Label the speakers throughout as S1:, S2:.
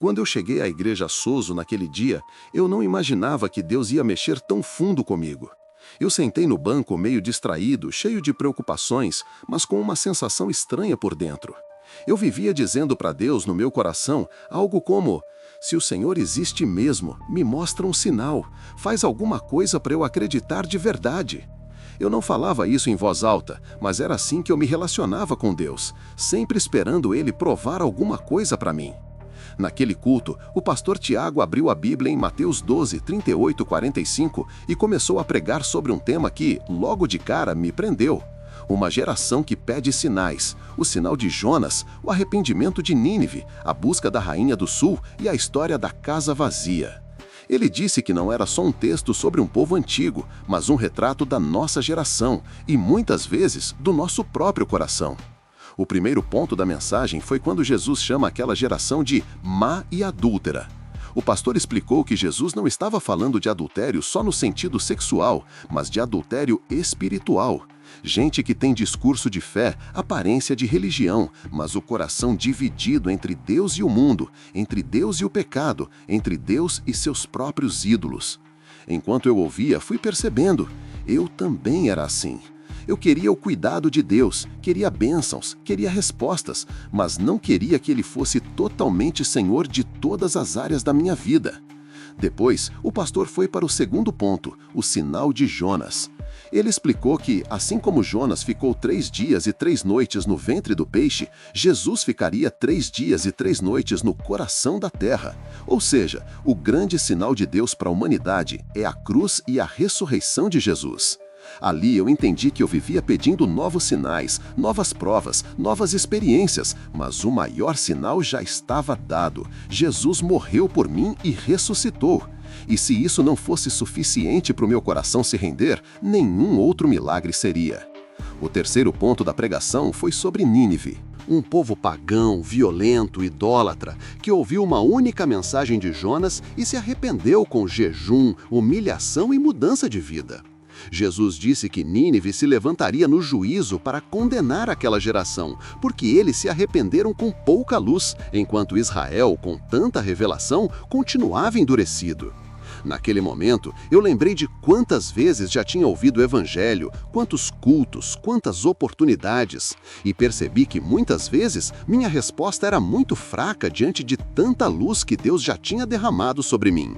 S1: Quando eu cheguei à igreja Soso naquele dia, eu não imaginava que Deus ia mexer tão fundo comigo. Eu sentei no banco meio distraído, cheio de preocupações, mas com uma sensação estranha por dentro. Eu vivia dizendo para Deus no meu coração algo como: se o Senhor existe mesmo, me mostra um sinal, faz alguma coisa para eu acreditar de verdade. Eu não falava isso em voz alta, mas era assim que eu me relacionava com Deus, sempre esperando Ele provar alguma coisa para mim. Naquele culto, o pastor Tiago abriu a Bíblia em Mateus 12, 38, 45 e começou a pregar sobre um tema que, logo de cara, me prendeu. Uma geração que pede sinais, o sinal de Jonas, o arrependimento de Nínive, a busca da Rainha do Sul e a história da casa vazia. Ele disse que não era só um texto sobre um povo antigo, mas um retrato da nossa geração e, muitas vezes, do nosso próprio coração. O primeiro ponto da mensagem foi quando Jesus chama aquela geração de má e adúltera. O pastor explicou que Jesus não estava falando de adultério só no sentido sexual, mas de adultério espiritual. Gente que tem discurso de fé, aparência de religião, mas o coração dividido entre Deus e o mundo, entre Deus e o pecado, entre Deus e seus próprios ídolos. Enquanto eu ouvia, fui percebendo, eu também era assim. Eu queria o cuidado de Deus, queria bênçãos, queria respostas, mas não queria que Ele fosse totalmente Senhor de todas as áreas da minha vida. Depois, o pastor foi para o segundo ponto, o sinal de Jonas. Ele explicou que, assim como Jonas ficou 3 dias e 3 noites no ventre do peixe, Jesus ficaria 3 dias e 3 noites no coração da terra. Ou seja, o grande sinal de Deus para a humanidade é a cruz e a ressurreição de Jesus. Ali eu entendi que eu vivia pedindo novos sinais, novas provas, novas experiências, mas o maior sinal já estava dado. Jesus morreu por mim e ressuscitou. E se isso não fosse suficiente para o meu coração se render, nenhum outro milagre seria. O terceiro ponto da pregação foi sobre Nínive. Um povo pagão, violento, idólatra, que ouviu uma única mensagem de Jonas e se arrependeu com jejum, humilhação e mudança de vida. Jesus disse que Nínive se levantaria no juízo para condenar aquela geração, porque eles se arrependeram com pouca luz, enquanto Israel, com tanta revelação, continuava endurecido. Naquele momento, eu lembrei de quantas vezes já tinha ouvido o Evangelho, quantos cultos, quantas oportunidades, e percebi que muitas vezes minha resposta era muito fraca diante de tanta luz que Deus já tinha derramado sobre mim.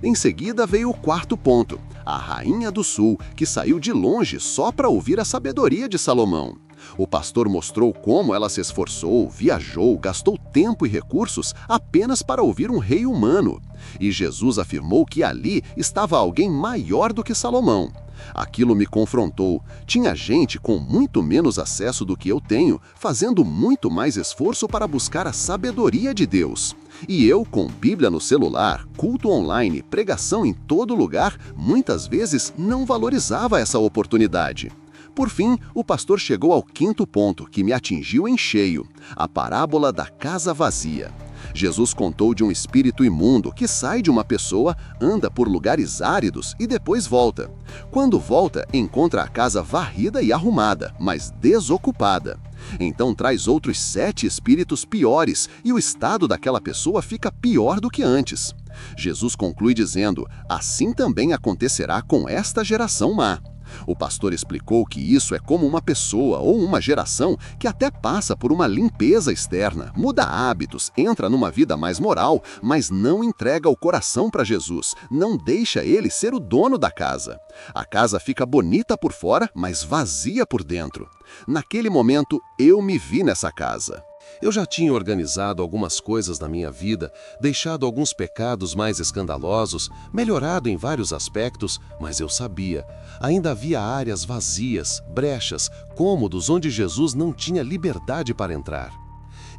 S1: Em seguida veio o quarto ponto, a Rainha do Sul, que saiu de longe só para ouvir a sabedoria de Salomão. O pastor mostrou como ela se esforçou, viajou, gastou tempo e recursos apenas para ouvir um rei humano. E Jesus afirmou que ali estava alguém maior do que Salomão. Aquilo me confrontou. Tinha gente com muito menos acesso do que eu tenho, fazendo muito mais esforço para buscar a sabedoria de Deus. E eu, com Bíblia no celular, culto online, pregação em todo lugar, muitas vezes não valorizava essa oportunidade. Por fim, o pastor chegou ao quinto ponto, que me atingiu em cheio, a parábola da casa vazia. Jesus contou de um espírito imundo que sai de uma pessoa, anda por lugares áridos e depois volta. Quando volta, encontra a casa varrida e arrumada, mas desocupada. Então traz outros 7 espíritos piores e o estado daquela pessoa fica pior do que antes. Jesus conclui dizendo: assim também acontecerá com esta geração má. O pastor explicou que isso é como uma pessoa ou uma geração que até passa por uma limpeza externa, muda hábitos, entra numa vida mais moral, mas não entrega o coração para Jesus, não deixa ele ser o dono da casa. A casa fica bonita por fora, mas vazia por dentro. Naquele momento, eu me vi nessa casa. Eu já tinha organizado algumas coisas na minha vida, deixado alguns pecados mais escandalosos, melhorado em vários aspectos, mas eu sabia, ainda havia áreas vazias, brechas, cômodos onde Jesus não tinha liberdade para entrar.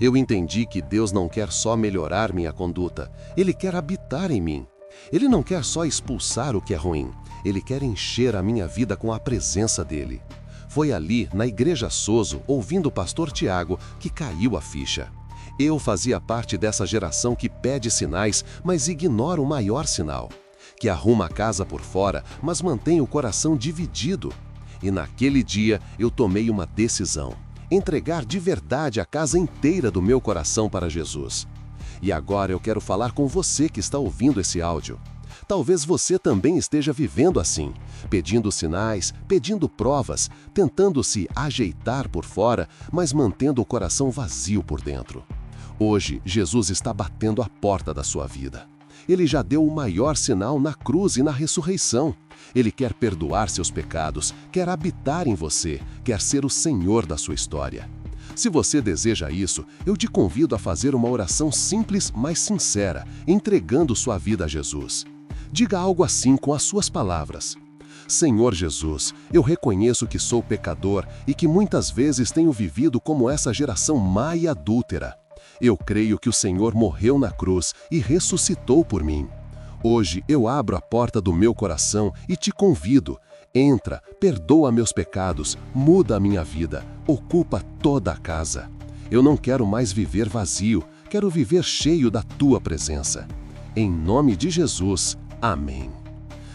S1: Eu entendi que Deus não quer só melhorar minha conduta, Ele quer habitar em mim. Ele não quer só expulsar o que é ruim, Ele quer encher a minha vida com a presença dEle. Foi ali, na igreja Soso, ouvindo o pastor Tiago, que caiu a ficha. Eu fazia parte dessa geração que pede sinais, mas ignora o maior sinal. Que arruma a casa por fora, mas mantém o coração dividido. E naquele dia eu tomei uma decisão: entregar de verdade a casa inteira do meu coração para Jesus.
S2: E agora eu quero falar com você que está ouvindo esse áudio. Talvez você também esteja vivendo assim, pedindo sinais, pedindo provas, tentando se ajeitar por fora, mas mantendo o coração vazio por dentro. Hoje, Jesus está batendo a porta da sua vida. Ele já deu o maior sinal na cruz e na ressurreição. Ele quer perdoar seus pecados, quer habitar em você, quer ser o Senhor da sua história. Se você deseja isso, eu te convido a fazer uma oração simples, mas sincera, entregando sua vida a Jesus. Diga algo assim com as suas palavras. Senhor Jesus, eu reconheço que sou pecador e que muitas vezes tenho vivido como essa geração má e adúltera. Eu creio que o Senhor morreu na cruz e ressuscitou por mim. Hoje eu abro a porta do meu coração e te convido. Entra, perdoa meus pecados, muda a minha vida, ocupa toda a casa. Eu não quero mais viver vazio, quero viver cheio da tua presença. Em nome de Jesus, amém.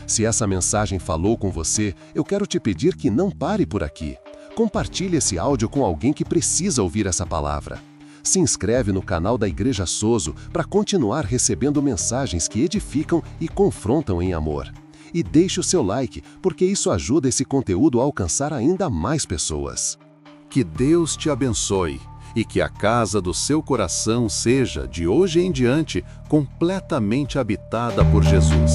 S2: Se essa mensagem falou com você, eu quero te pedir que não pare por aqui. Compartilhe esse áudio com alguém que precisa ouvir essa palavra. Se inscreve no canal da Igreja Sozo para continuar recebendo mensagens que edificam e confrontam em amor. E deixe o seu like, porque isso ajuda esse conteúdo a alcançar ainda mais pessoas.
S1: Que Deus te abençoe e que a casa do seu coração seja, de hoje em diante, completamente habitada por Jesus.